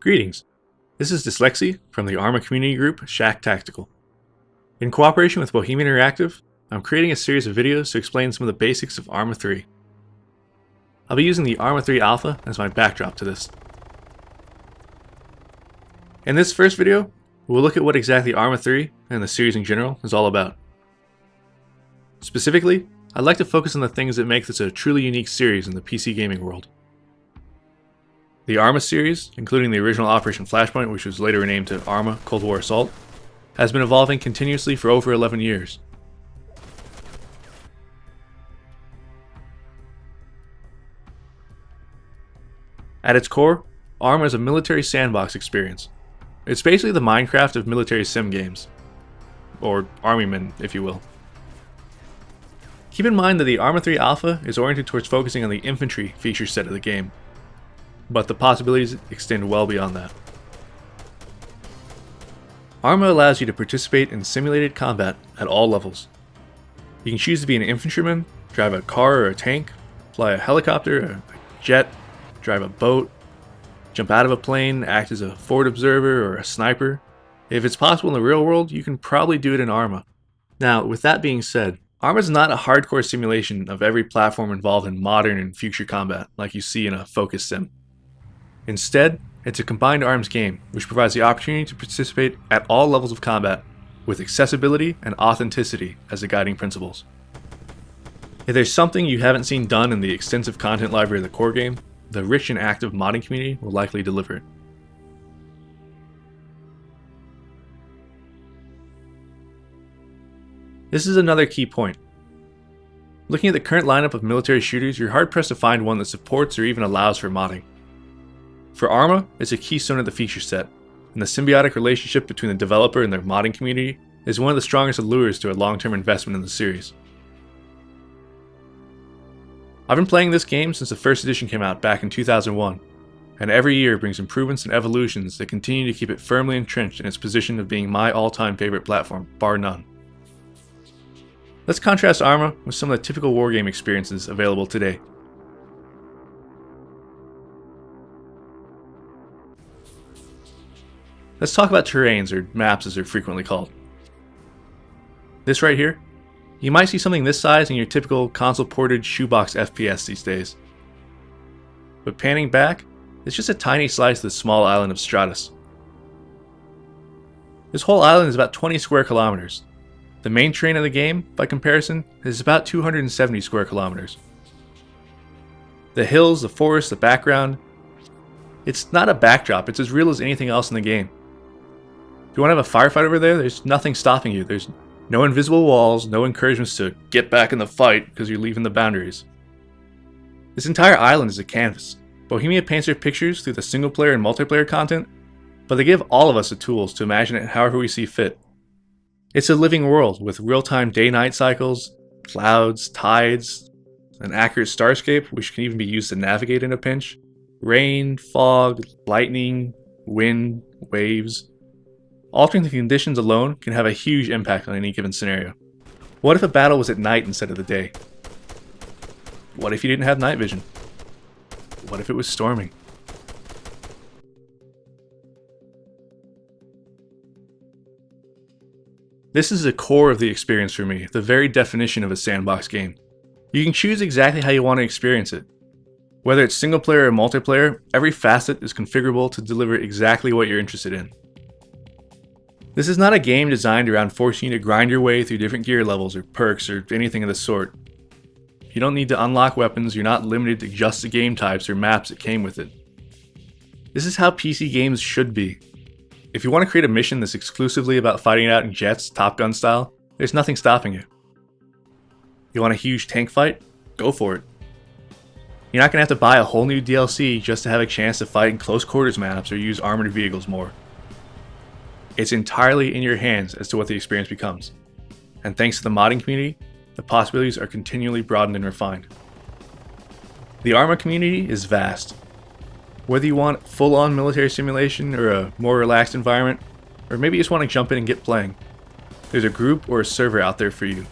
Greetings, this is Dyslexy from the Arma community group Shack Tactical. In cooperation with Bohemia Interactive, I'm creating a series of videos to explain some of the basics of Arma 3. I'll be using the Arma 3 Alpha as my backdrop to this. In this first video, we'll look at what exactly Arma 3 and the series in general is all about. Specifically, I'd like to focus on the things that make this a truly unique series in the PC gaming world. The Arma series, including the original Operation Flashpoint, which was later renamed to Arma Cold War Assault, has been evolving continuously for over 11 years. At its core, Arma is a military sandbox experience. It's basically the Minecraft of military sim games. Or Armymen, if you will. Keep in mind that the Arma 3 Alpha is oriented towards focusing on the infantry feature set of the game, but the possibilities extend well beyond that. Arma allows you to participate in simulated combat at all levels. You can choose to be an infantryman, drive a car or a tank, fly a helicopter, a jet, drive a boat, jump out of a plane, act as a forward observer or a sniper. If it's possible in the real world, you can probably do it in Arma. Now, with that being said, Arma is not a hardcore simulation of every platform involved in modern and future combat like you see in a focus sim. Instead, it's a combined arms game, which provides the opportunity to participate at all levels of combat, with accessibility and authenticity as the guiding principles. If there's something you haven't seen done in the extensive content library of the core game, the rich and active modding community will likely deliver it. This is another key point. Looking at the current lineup of military shooters, you're hard-pressed to find one that supports or even allows for modding. For Arma, it's a keystone of the feature set, and the symbiotic relationship between the developer and their modding community is one of the strongest allures to a long-term investment in the series. I've been playing this game since the first edition came out back in 2001, and every year brings improvements and evolutions that continue to keep it firmly entrenched in its position of being my all-time favorite platform, bar none. Let's contrast Arma with some of the typical wargame experiences available today. Let's talk about terrains, or maps as they're frequently called. This right here, you might see something this size in your typical console-ported shoebox FPS these days. But panning back, it's just a tiny slice of the small island of Stratus. This whole island is about 20 square kilometers. The main terrain of the game, by comparison, is about 270 square kilometers. The hills, the forest, the background, it's not a backdrop, it's as real as anything else in the game. If you want to have a firefight over there, there's nothing stopping you. There's no invisible walls, no encouragements to get back in the fight because you're leaving the boundaries. This entire island is a canvas. Bohemia paints their pictures through the single player and multiplayer content, but they give all of us the tools to imagine it however we see fit. It's a living world with real-time day-night cycles, clouds, tides, an accurate starscape which can even be used to navigate in a pinch, rain, fog, lightning, wind, waves. Altering the conditions alone can have a huge impact on any given scenario. What if a battle was at night instead of the day? What if you didn't have night vision? What if it was storming? This is the core of the experience for me, the very definition of a sandbox game. You can choose exactly how you want to experience it. Whether it's single player or multiplayer, every facet is configurable to deliver exactly what you're interested in. This is not a game designed around forcing you to grind your way through different gear levels or perks or anything of the sort. You don't need to unlock weapons, you're not limited to just the game types or maps that came with it. This is how PC games should be. If you want to create a mission that's exclusively about fighting it out in jets, Top Gun style, there's nothing stopping you. You want a huge tank fight? Go for it. You're not going to have to buy a whole new DLC just to have a chance to fight in close quarters maps or use armored vehicles more. It's entirely in your hands as to what the experience becomes. And thanks to the modding community, the possibilities are continually broadened and refined. The Arma community is vast. Whether you want full-on military simulation or a more relaxed environment, or maybe you just want to jump in and get playing, there's a group or a server out there for you.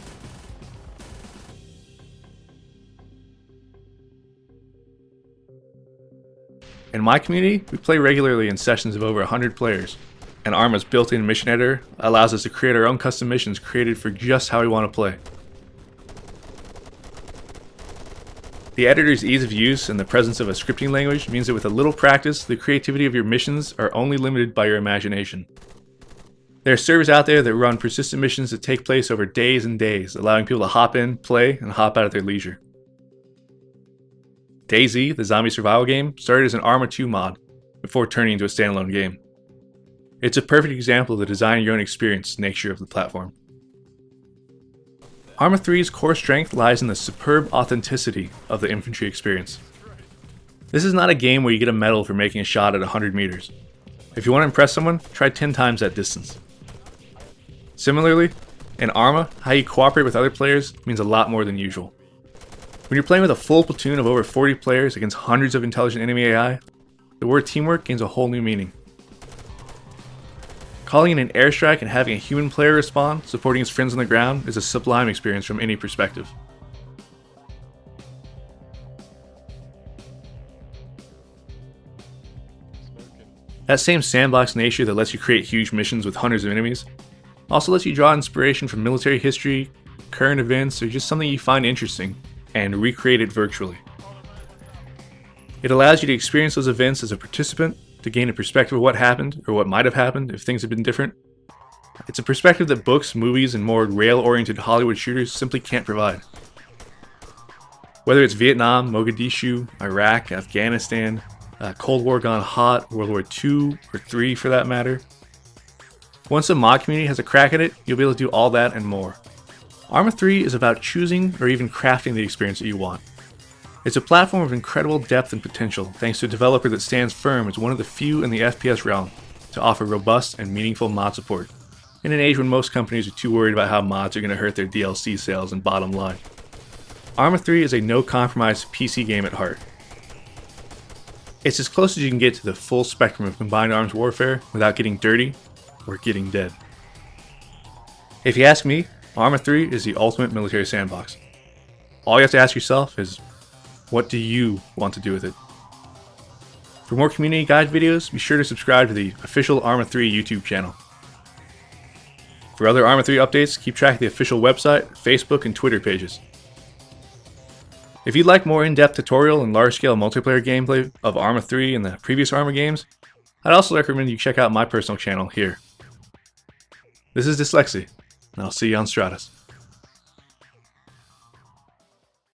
In my community, we play regularly in sessions of over 100 players, and Arma's built-in mission editor allows us to create our own custom missions created for just how we want to play. The editor's ease of use and the presence of a scripting language means that with a little practice, the creativity of your missions are only limited by your imagination. There are servers out there that run persistent missions that take place over days and days, allowing people to hop in, play, and hop out at their leisure. DayZ, the zombie survival game, started as an Arma 2 mod before turning into a standalone game. It's a perfect example of the design your own experience nature of the platform. Arma 3's core strength lies in the superb authenticity of the infantry experience. This is not a game where you get a medal for making a shot at 100 meters. If you want to impress someone, try 10 times that distance. Similarly, in Arma, how you cooperate with other players means a lot more than usual. When you're playing with a full platoon of over 40 players against hundreds of intelligent enemy AI, the word teamwork gains a whole new meaning. Calling in an airstrike and having a human player respond, supporting his friends on the ground, is a sublime experience from any perspective. That same sandbox nature that lets you create huge missions with hundreds of enemies also lets you draw inspiration from military history, current events, or just something you find interesting, and recreate it virtually. It allows you to experience those events as a participant, to gain a perspective of what happened, or what might have happened if things had been different. It's a perspective that books, movies, and more rail-oriented Hollywood shooters simply can't provide. Whether it's Vietnam, Mogadishu, Iraq, Afghanistan, Cold War gone hot, World War II, or III for that matter. Once the mod community has a crack at it, you'll be able to do all that and more. Arma 3 is about choosing or even crafting the experience that you want. It's a platform of incredible depth and potential thanks to a developer that stands firm as one of the few in the FPS realm to offer robust and meaningful mod support, in an age when most companies are too worried about how mods are going to hurt their DLC sales and bottom line. Arma 3 is a no-compromise PC game at heart. It's as close as you can get to the full spectrum of combined arms warfare without getting dirty or getting dead. If you ask me, Arma 3 is the ultimate military sandbox. All you have to ask yourself is, what do you want to do with it? For more community guide videos, be sure to subscribe to the official Arma 3 YouTube channel. For other Arma 3 updates, keep track of the official website, Facebook, and Twitter pages. If you'd like more in-depth tutorial and large-scale multiplayer gameplay of Arma 3 and the previous Arma games, I'd also recommend you check out my personal channel here. This is Dyslexy, and I'll see you on Stratus.